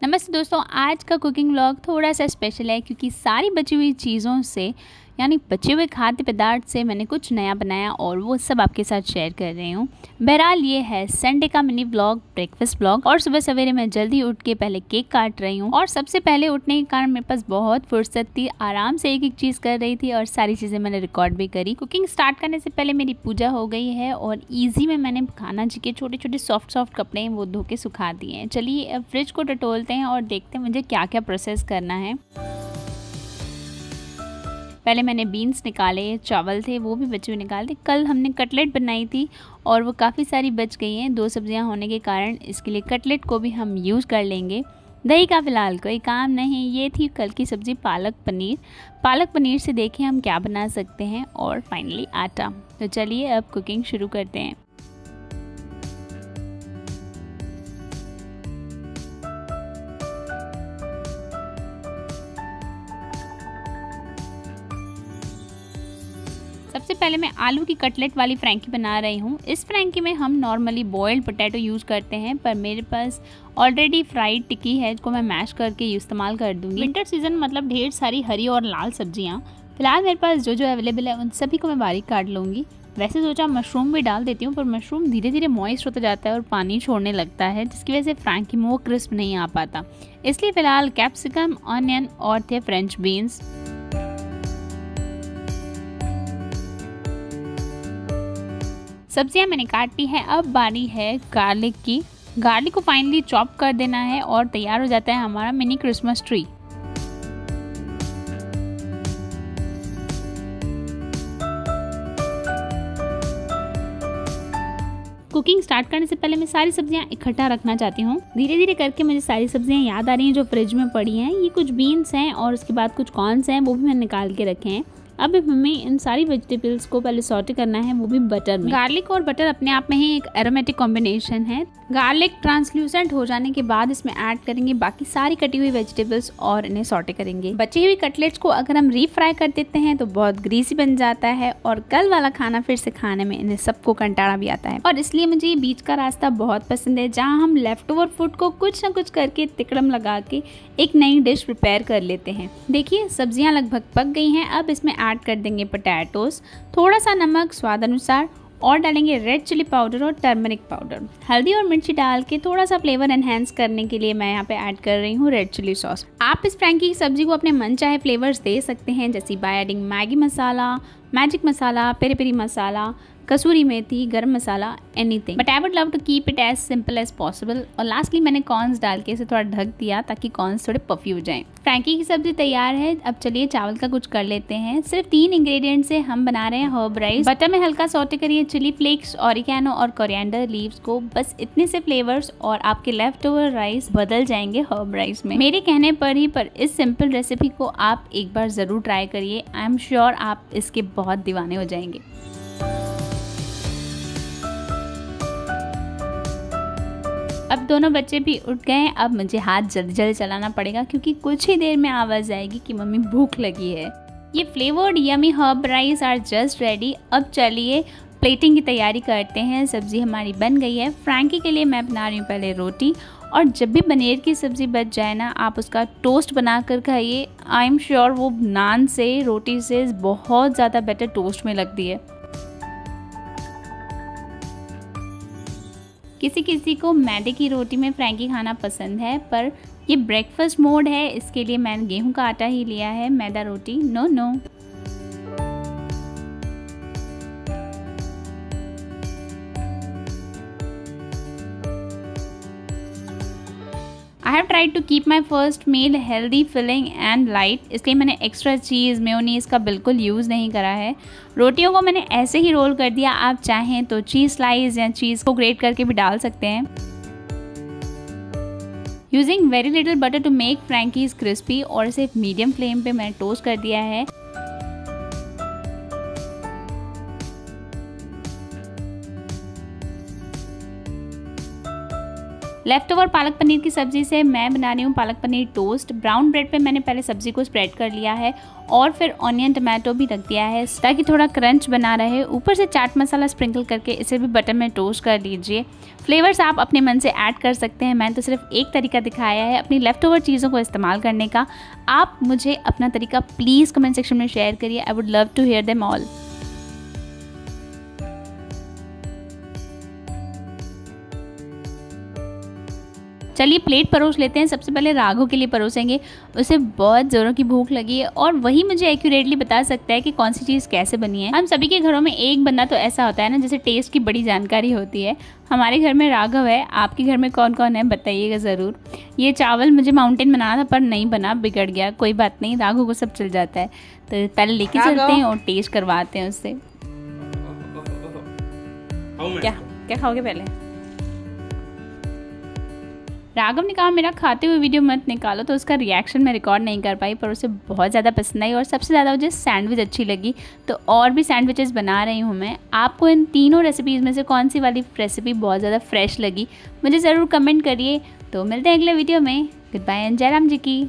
नमस्ते दोस्तों, आज का कुकिंग व्लॉग थोड़ा सा स्पेशल है क्योंकि सारी बची हुई चीज़ों से यानी बचे हुए खाद्य पदार्थ से मैंने कुछ नया बनाया और वो सब आपके साथ शेयर कर रही हूँ। बहरहाल ये है संडे का मिनी व्लॉग, ब्रेकफास्ट व्लॉग। और सुबह सवेरे मैं जल्दी उठ के पहले केक काट रही हूँ और सबसे पहले उठने के कारण मेरे पास बहुत फुर्सत थी, आराम से एक एक चीज़ कर रही थी और सारी चीज़ें मैंने रिकॉर्ड भी करी। कुकिंग स्टार्ट करने से पहले मेरी पूजा हो गई है और ईजी में मैंने खाना जी के छोटे छोटे सॉफ्ट कपड़े हैं वो धो के सुखा दिए हैं। चलिए अब फ्रिज को टटोलते हैं और देखते हैं मुझे क्या क्या प्रोसेस करना है। पहले मैंने बीन्स निकाले, चावल थे वो भी बचे हुए निकाल दिए। कल हमने कटलेट बनाई थी और वो काफ़ी सारी बच गई हैं, 2 सब्जियां होने के कारण इसके लिए कटलेट को भी हम यूज़ कर लेंगे। दही का फ़िलहाल कोई काम नहीं। ये थी कल की सब्ज़ी पालक पनीर। पालक पनीर से देखें हम क्या बना सकते हैं। और फाइनली आटा। तो चलिए अब कुकिंग शुरू करते हैं। सबसे पहले मैं आलू की कटलेट वाली फ्रैंकी बना रही हूँ। इस फ्रैंकी में हम नॉर्मली बॉयल्ड पोटैटो यूज़ करते हैं, पर मेरे पास ऑलरेडी फ्राइड टिक्की है जिसको मैं मैश करके इस्तेमाल कर दूँगी। विंटर सीजन मतलब ढेर सारी हरी और लाल सब्जियाँ। फिलहाल मेरे पास जो जो अवेलेबल है उन सभी को मैं बारीक काट लूँगी। वैसे सोचा मशरूम भी डाल देती हूँ, पर मशरूम धीरे धीरे मॉइस्ट होता जाता है और पानी छोड़ने लगता है, जिसकी वजह से फ्रैंकी में वो क्रिस्प नहीं आ पाता। इसलिए फ़िलहाल कैप्सिकम, ऑनियन और थे फ्रेंच बीन्स। सब्जियां मैंने काट ली है। अब बारी है गार्लिक की। गार्लिक को फाइनली चॉप कर देना है और तैयार हो जाता है हमारा mini Christmas tree. Cooking start करने से पहले मैं सारी सब्जियां इकट्ठा रखना चाहती हूँ। धीरे धीरे करके मुझे सारी सब्जियां याद आ रही हैं जो फ्रिज में पड़ी हैं। ये कुछ बीन्स हैं और उसके बाद कुछ कॉर्न्स हैं, वो भी मैंने निकाल के रखे हैं। अब हमें इन सारी वेजिटेबल्स को पहले सॉटे करना है, वो भी बटर में। गार्लिक और बटर अपने आप में ही एक एरोमेटिक कॉम्बिनेशन है। गार्लिक ट्रांसल्यूसेंट हो जाने के बाद इसमें ऐड करेंगे बाकी सारी कटी हुई वेजिटेबल्स और इन्हें सॉटे करेंगे। बची हुई कटलेट्स को अगर हम रीफ्राई कर देते हैं तो बहुत ग्रीसी बन जाता है और कल वाला खाना फिर से खाने में इन्हें सबको कंटाड़ा भी आता है। और इसलिए मुझे ये बीच का रास्ता बहुत पसंद है, जहाँ हम लेफ्ट ओवर फूड को कुछ ना कुछ करके तिकड़म लगा के एक नई डिश प्रिपेयर कर लेते हैं। देखिए सब्जियां लगभग पक गई हैं। अब इसमें ऐड कर देंगे पोटैटोस, थोड़ा सा नमक स्वाद अनुसार और डालेंगे रेड चिली पाउडर और टर्मरिक पाउडर। हल्दी और मिर्ची डाल के थोड़ा सा फ्लेवर एनहेंस करने के लिए मैं यहाँ पे ऐड कर रही हूँ रेड चिली सॉस। आप इस फ्रैंकी की सब्जी को अपने मन चाहे फ्लेवर्स दे सकते हैं, जैसे by adding Maggi masala, magic masala, peri peri masala, कसूरी मेथी, garam masala, anything. But I would love to keep it as simple as possible. और लास्टली मैंने कॉर्न्स डाल के इसे थोड़ा ढक दिया ताकि कॉर्न्स थोड़े पफी हो जाएं। फ्रैंकी की सब्जी तैयार है। अब चलिए चावल का कुछ कर लेते हैं। सिर्फ 3 इंग्रेडिएंट से हम बना रहे हैं हर्ब राइस। बटर में हल्का सॉटे करिए चिली फ्लेक्स, ऑरिगेनो और कोरिएंडर लीव्स को। बस इतने से फ्लेवर्स और आपके लेफ्ट ओवर राइस बदल जाएंगे हर्ब राइस में, मेरे कहने पर ही। पर इस सिंपल रेसिपी को आप एक बार जरूर ट्राई करिए। आई एम श्योर आप इसके बहुत दीवाने हो जाएंगे। अब दोनों बच्चे भी उठ गए हैं। अब मुझे हाथ जल्दी जल्दी चलाना पड़ेगा क्योंकि कुछ ही देर में आवाज़ आएगी कि मम्मी भूख लगी है। ये flavoured yummy herb rice are just ready. अब चलिए प्लेटिंग की तैयारी करते हैं। सब्जी हमारी बन गई है। फ्रैंकी के लिए मैं बना रही हूँ पहले रोटी। और जब भी पनीर की सब्ज़ी बच जाए ना, आप उसका टोस्ट बना कर खाइए। आई एम श्योर वो नान से, रोटी से बहुत ज़्यादा बेटर टोस्ट में लगती है। किसी किसी को मैदे की रोटी में फ्रैंकी खाना पसंद है, पर ये ब्रेकफास्ट मोड है, इसके लिए मैंने गेहूं का आटा ही लिया है। मैदा रोटी no no. I have tried to keep my first meal healthy, filling and light, इसलिए मैंने एक्स्ट्रा चीज़, मेयोनीज़ का बिल्कुल यूज़ नहीं करा है। रोटियों को मैंने ऐसे ही रोल कर दिया। आप चाहें तो चीज़ स्लाइस या चीज़ को ग्रेट करके भी डाल सकते हैं। Using very little butter to make frankies crispy, और इसे मीडियम फ्लेम पे मैंने टोस्ट कर दिया है। लेफ्ट ओवर पालक पनीर की सब्ज़ी से मैं बना रही हूँ palak paneer toast. Brown bread पे मैंने पहले सब्ज़ी को स्प्रेड कर लिया है और फिर ऑनियन टमाटो भी रख दिया है ताकि थोड़ा क्रंच बना रहे। ऊपर से चाट मसाला स्प्रिंकल करके इसे भी बटर में टोस्ट कर लीजिए। फ्लेवर्स आप अपने मन से ऐड कर सकते हैं, मैंने तो सिर्फ एक तरीका दिखाया है अपनी लेफ्ट ओवर चीज़ों को इस्तेमाल करने का। आप मुझे अपना तरीका प्लीज़ कमेंट सेक्शन में शेयर करिए, I would love to hear them all. चलिए प्लेट परोस लेते हैं। सबसे पहले राघव के लिए परोसेंगे, उसे बहुत ज़ोरों की भूख लगी है और वही मुझे एक्यूरेटली बता सकता है कि कौन सी चीज़ कैसे बनी है। हम सभी के घरों में एक बंदा तो ऐसा होता है ना जिसे टेस्ट की बड़ी जानकारी होती है। हमारे घर में राघव है, आपके घर में कौन कौन है बताइएगा ज़रूर। ये चावल मुझे माउंटेन बनाना था पर नहीं बना, बिगड़ गया, कोई बात नहीं, राघव को सब चल जाता है। तो पहले लेके चलते हैं और टेस्ट करवाते हैं उससे। क्या क्या खाओगे पहले? राघव ने कहा मेरा खाते हुए वीडियो मत निकालो, तो उसका रिएक्शन मैं रिकॉर्ड नहीं कर पाई पर उसे बहुत ज़्यादा पसंद आई और सबसे ज़्यादा मुझे सैंडविच अच्छी लगी। तो और भी सैंडविचेस बना रही हूँ मैं। आपको इन तीनों रेसिपीज़ में से कौन सी वाली रेसिपी बहुत ज़्यादा फ्रेश लगी मुझे ज़रूर कमेंट करिए। तो मिलते हैं अगले वीडियो में। गुड बाय एंड जय राम जी की।